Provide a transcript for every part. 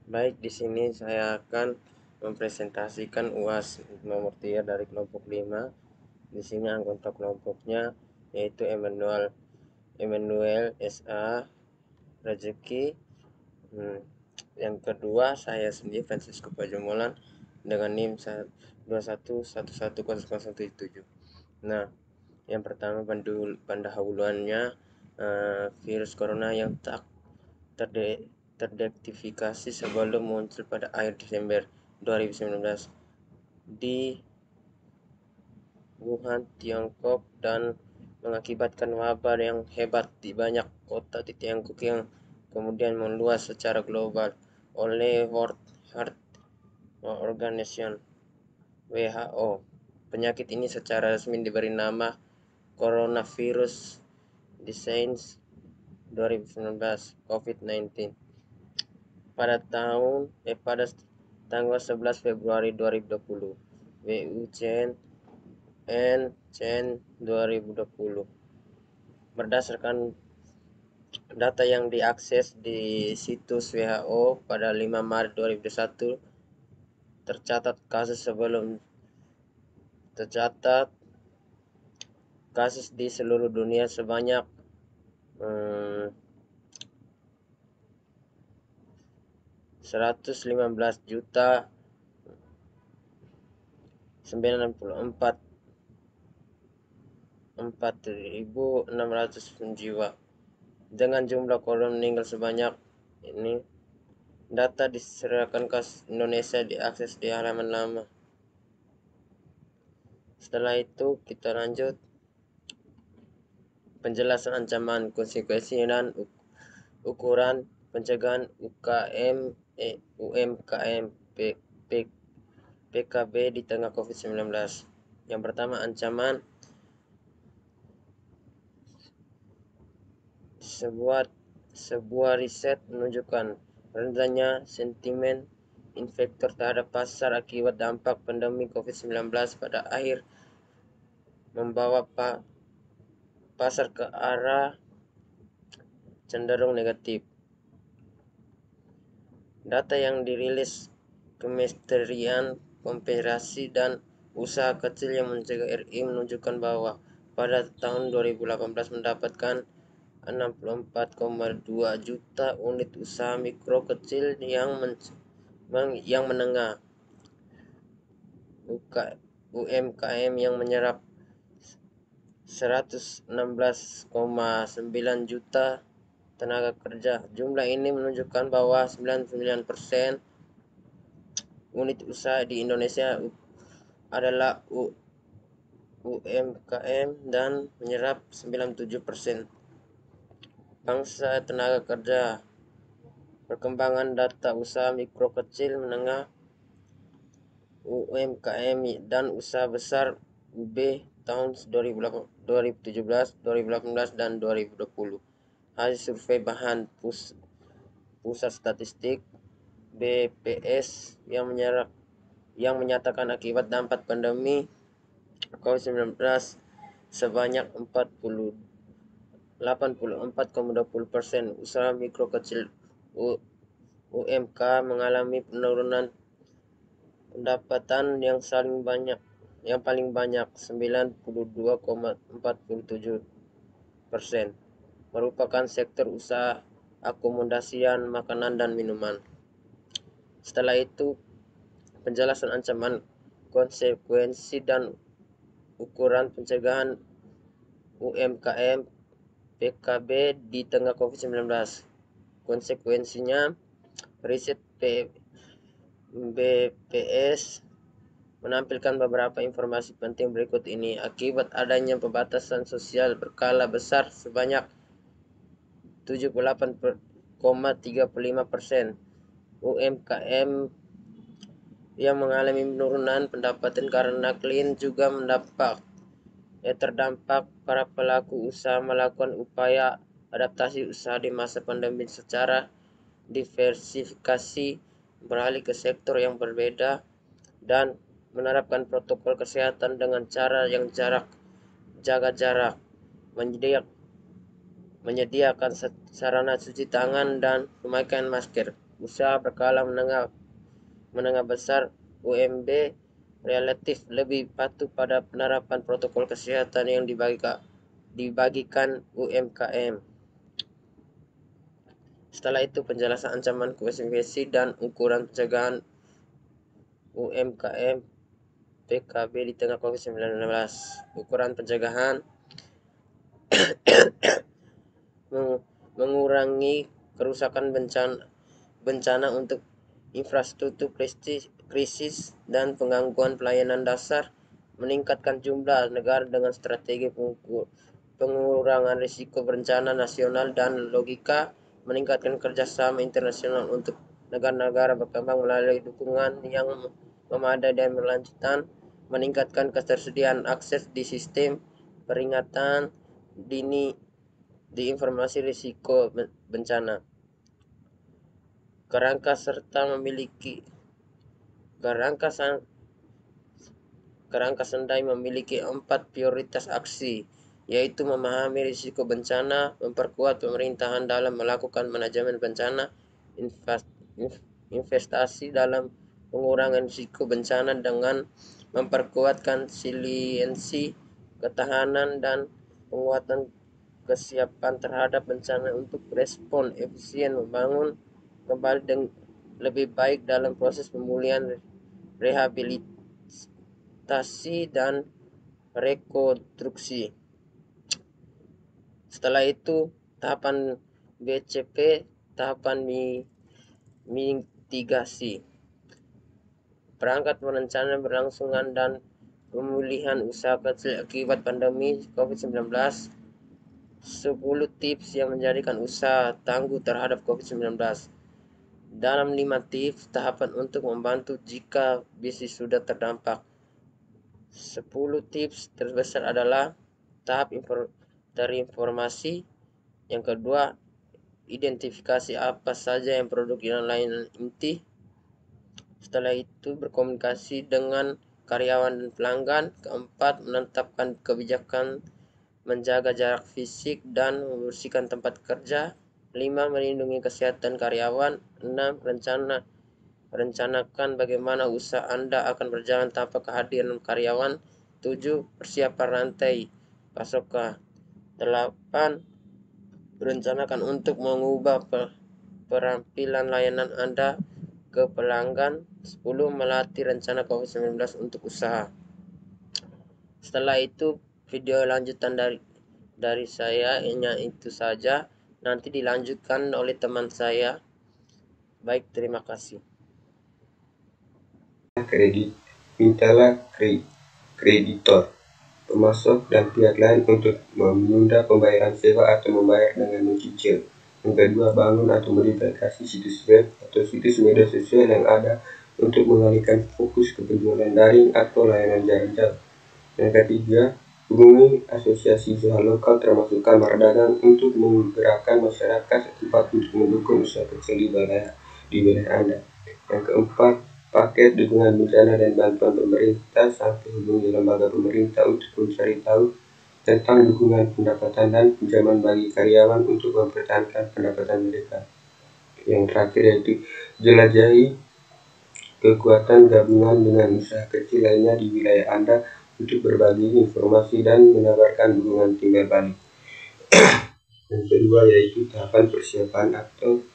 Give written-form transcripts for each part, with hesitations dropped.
Baik, di sini saya akan mempresentasikan UAS nomor 3 dari kelompok 5. Di sini anggota kelompoknya yaitu Emmanuel SA Rezeki. Yang kedua saya sendiri Francisco Pajamolan dengan NIM 21111007. Nah, yang pertama pendahuluannya virus corona yang tak terdeteksi sebelum muncul pada akhir Desember 2019 di Wuhan, Tiongkok, dan mengakibatkan wabah yang hebat di banyak kota di Tiongkok yang kemudian meluas secara global. Oleh World Health Organization (WHO), penyakit ini secara resmi diberi nama coronavirus disease 2019 COVID-19 pada tanggal 11 Februari 2020. WUCN 2020. Berdasarkan data yang diakses di situs WHO pada 5 Maret 2021, tercatat kasus di seluruh dunia sebanyak 115.094.600 jiwa dengan jumlah korban meninggal sebanyak ini. Data diserahkan ke Indonesia diakses di halaman lama. Setelah itu kita lanjut penjelasan ancaman, konsekuensi, dan ukuran pencegahan UMKM PKB di tengah COVID-19. Yang pertama, ancaman. Sebuah riset menunjukkan rendahnya sentimen investor terhadap pasar akibat dampak pandemi COVID-19 pada akhir membawa pasar ke arah cenderung negatif. Data yang dirilis Kementerian Koperasi dan Usaha Kecil yang Mencegah RI menunjukkan bahwa pada tahun 2018 mendapatkan 64,2 juta unit usaha mikro kecil yang menengah UMKM yang menyerap 116,9 juta tenaga kerja. Jumlah ini menunjukkan bahwa 99% unit usaha di Indonesia adalah UMKM dan menyerap 97% bangsa tenaga kerja. Perkembangan data usaha mikro kecil menengah UMKM dan usaha besar UB tahun 2017, 2018, dan 2020. Hasil survei bahan Pusat Statistik BPS yang menyatakan akibat dampak pandemi COVID-19 sebanyak 84,20% usaha mikro kecil UMK mengalami penurunan pendapatan yang paling banyak 92,47%, merupakan sektor usaha akomodasian, makanan, dan minuman. Setelah itu penjelasan ancaman, konsekuensi, dan ukuran pencegahan UMKM PKB di tengah COVID-19. Konsekuensinya, riset BPS menampilkan beberapa informasi penting berikut ini. Akibat adanya pembatasan sosial berskala besar sebanyak 78,35% UMKM yang mengalami penurunan pendapatan karena klien juga terdampak. Para pelaku usaha melakukan upaya adaptasi usaha di masa pandemi secara diversifikasi, beralih ke sektor yang berbeda, dan menerapkan protokol kesehatan dengan cara yang jaga jarak, menyediakan sarana cuci tangan dan pemakaian masker. usaha berskala menengah besar UMB relatif lebih patuh pada penerapan protokol kesehatan yang dibagikan UMKM. Setelah itu penjelasan ancaman COVID-19 dan ukuran pencegahan UMKM PKB di tengah COVID-19. Ukuran pencegahan mengurangi kerusakan bencana untuk infrastruktur krisis dan penggangguan pelayanan dasar, meningkatkan jumlah negara dengan strategi pengurangan risiko bencana nasional dan logika, meningkatkan kerjasama internasional untuk negara-negara berkembang melalui dukungan yang memadai dan berlanjutan, meningkatkan ketersediaan akses di sistem peringatan dini di informasi risiko bencana. Kerangka Sendai memiliki 4 prioritas aksi, yaitu memahami risiko bencana, memperkuat pemerintahan dalam melakukan manajemen bencana, investasi dalam pengurangan risiko bencana dengan memperkuatkan resiliensi, ketahanan, dan penguatan kesiapan terhadap bencana untuk respon efisien, membangun kembali lebih baik dalam proses pemulihan, rehabilitasi, dan rekonstruksi. Setelah itu, tahapan BCP, tahapan mitigasi. Perangkat perencanaan berlangsungan dan pemulihan usaha kecil akibat pandemi COVID-19. 10 tips yang menjadikan usaha tangguh terhadap COVID-19. Dalam 5 tips, tahapan untuk membantu jika bisnis sudah terdampak. 10 tips terbesar adalah tahap dari informasi. Yang kedua, identifikasi apa saja yang produk dan layanan inti. Setelah itu, berkomunikasi dengan karyawan dan pelanggan. Keempat, menetapkan kebijakan menjaga jarak fisik dan membersihkan tempat kerja. 5. Melindungi kesehatan karyawan. 6. Rencanakan bagaimana usaha Anda akan berjalan tanpa kehadiran karyawan. 7. Persiapan rantai pasokan. 8. Rencanakan untuk mengubah perampilan layanan Anda ke pelanggan. 10. Melatih rencana COVID-19 untuk usaha. Setelah itu, video lanjutan dari saya hanya itu saja. Nanti dilanjutkan oleh teman saya. Baik, terima kasih. Mintalah kreditor, pemasok, dan pihak lain untuk menunda pembayaran sewa atau membayar dengan mencicil. Yang kedua, bangun atau modifikasi situs web atau situs media sosial yang ada untuk mengalihkan fokus ke penjualan daring atau layanan jarak jauh. Yang ketiga, hubungi asosiasi usaha lokal termasuk kamar dagang untuk menggerakkan masyarakat setempat untuk mendukung usaha kecil di wilayah Anda. Yang keempat, paket dukungan bencana dan bantuan pemerintah sampai hubungi lembaga pemerintah untuk mencari tahu tentang dukungan pendapatan dan pinjaman bagi karyawan untuk mempertahankan pendapatan mereka. Yang terakhir yaitu jelajahi kekuatan gabungan dengan usaha kecil lainnya di wilayah Anda untuk berbagi informasi dan menawarkan dukungan timbal balik. Yang kedua yaitu tahapan persiapan atau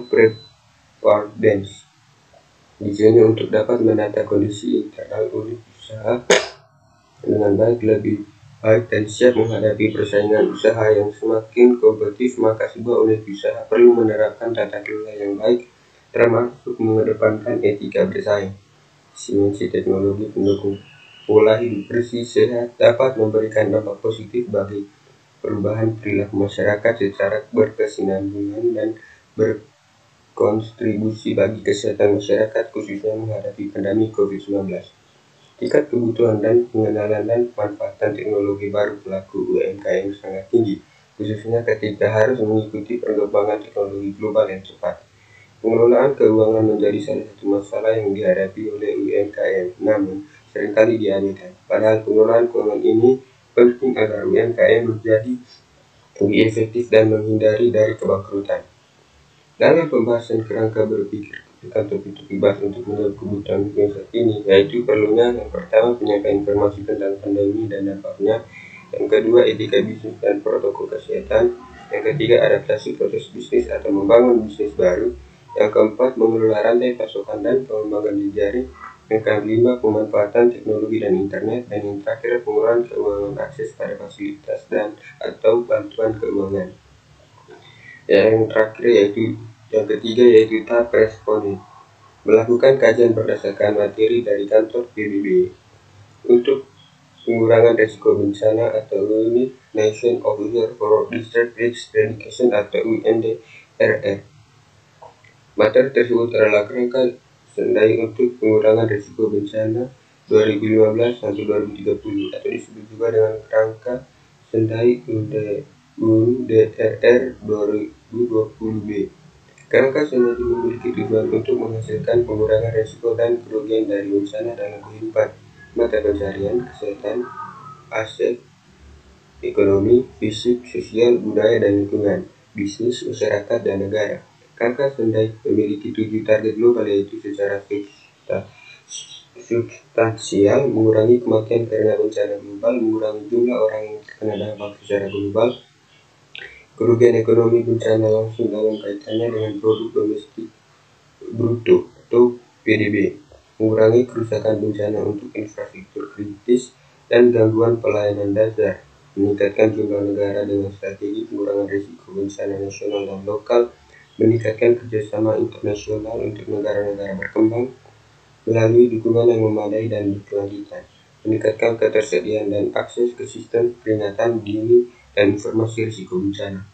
preparedness. Di sini untuk dapat menata kondisi internal unit usaha dengan lebih baik dan siap menghadapi persaingan usaha yang semakin kompetitif, maka sebuah unit usaha perlu menerapkan tata kelola yang baik, termasuk mengedepankan etika bersaing. Dimensi teknologi pendukung pola hidup bersih sehat dapat memberikan dampak positif bagi perubahan perilaku masyarakat secara berkesinambungan dan berkontribusi bagi kesehatan masyarakat khususnya menghadapi pandemi COVID-19. Tingkat kebutuhan dan pengenalan dan pemanfaatan teknologi baru pelaku UMKM sangat tinggi, khususnya ketika harus mengikuti perkembangan teknologi global yang cepat. Pengelolaan keuangan menjadi salah satu masalah yang dihadapi oleh UMKM, namun seringkali diabaikan. Padahal pengelolaan keuangan ini penting agar UMKM menjadi lebih efektif dan menghindari dari kebangkrutan. Dalam pembahasan kerangka berpikir tentang topik-topik bahas untuk menjawab kebutuhan dunia saat ini, yaitu perlunya yang pertama penyampaian informasi tentang pandemi dan dampaknya, yang kedua etika bisnis dan protokol kesehatan, yang ketiga adaptasi proses bisnis atau membangun bisnis baru, yang keempat mengelola rantai pasokan dan pengembangan jejaring, yang kelima pemanfaatan teknologi dan internet, dan yang terakhir pengurangan keuangan akses pada fasilitas dan atau bantuan keuangan. Yang terakhir yang ketiga yaitu tahap responden. Melakukan kajian berdasarkan materi dari kantor PBB untuk pengurangan risiko bencana atau Unit Nation Officer for Disaster Risk Reduction atau UNDRR. Materi tersebut adalah kerangka sendai untuk pengurangan risiko bencana 2015 sampai 2030 atau disebut juga dengan kerangka sendai UNDRR 2020B. Kerangka sendai memiliki tujuan untuk menghasilkan pengurangan risiko dan kerugian dari bencana dalam kehidupan, mata pencarian, kesehatan, aset, ekonomi, fisik, sosial, budaya, dan lingkungan, bisnis, masyarakat, dan negara. Kerangka sendai memiliki 7 target global, yaitu secara substansial mengurangi kematian karena bencana global, mengurangi jumlah orang yang terkena dampak secara global, kerugian ekonomi bencana langsung dalam kaitannya dengan produk domestik bruto atau PDB, mengurangi kerusakan bencana untuk infrastruktur kritis dan gangguan pelayanan dasar, meningkatkan jumlah negara dengan strategi pengurangan risiko bencana nasional dan lokal, meningkatkan kerjasama internasional untuk negara-negara berkembang melalui dukungan yang memadai dan berkelanjutan, meningkatkan ketersediaan dan akses ke sistem peringatan dini dan informasi risiko bencana.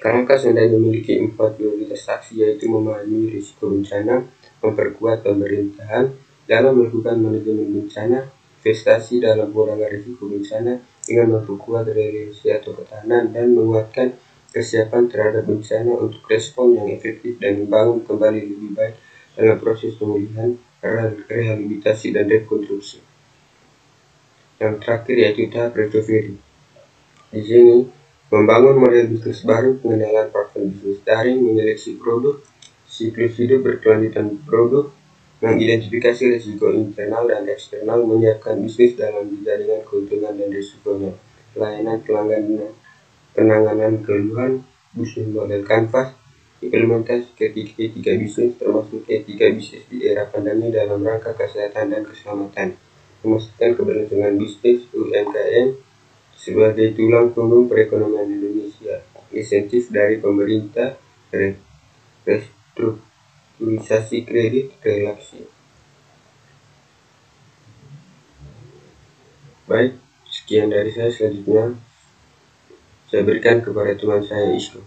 Kerangka sendai memiliki 4 prioritas aksi, yaitu memahami risiko bencana, memperkuat pemerintahan dalam melakukan manajemen bencana, investasi dalam pengurangan risiko bencana dengan memperkuat resiliensi atau ketahanan, dan menguatkan kesiapan terhadap bencana untuk respon yang efektif dan membangun kembali lebih baik dalam proses pemulihan, rehabilitasi, dan rekonstruksi. Yang terakhir yaitu tahap recovery. Di sini membangun model bisnis baru, pengenalan platform bisnis daring, menyeleksi produk, siklus hidup berkelanjutan produk, mengidentifikasi risiko internal dan eksternal, menyiapkan bisnis dalam jaringan keuntungan dan risikonya, pelayanan pelanggan, penanganan keluhan, bisnis model kanvas, implementasi etika bisnis termasuk etika bisnis di era pandemi dalam rangka kesehatan dan keselamatan, memastikan keberlangsungan bisnis UMKM sebagai tulang punggung perekonomian Indonesia, insentif dari pemerintah, restrukturisasi kredit, relaksi. Baik, sekian dari saya. Selanjutnya saya berikan kepada teman saya Isco.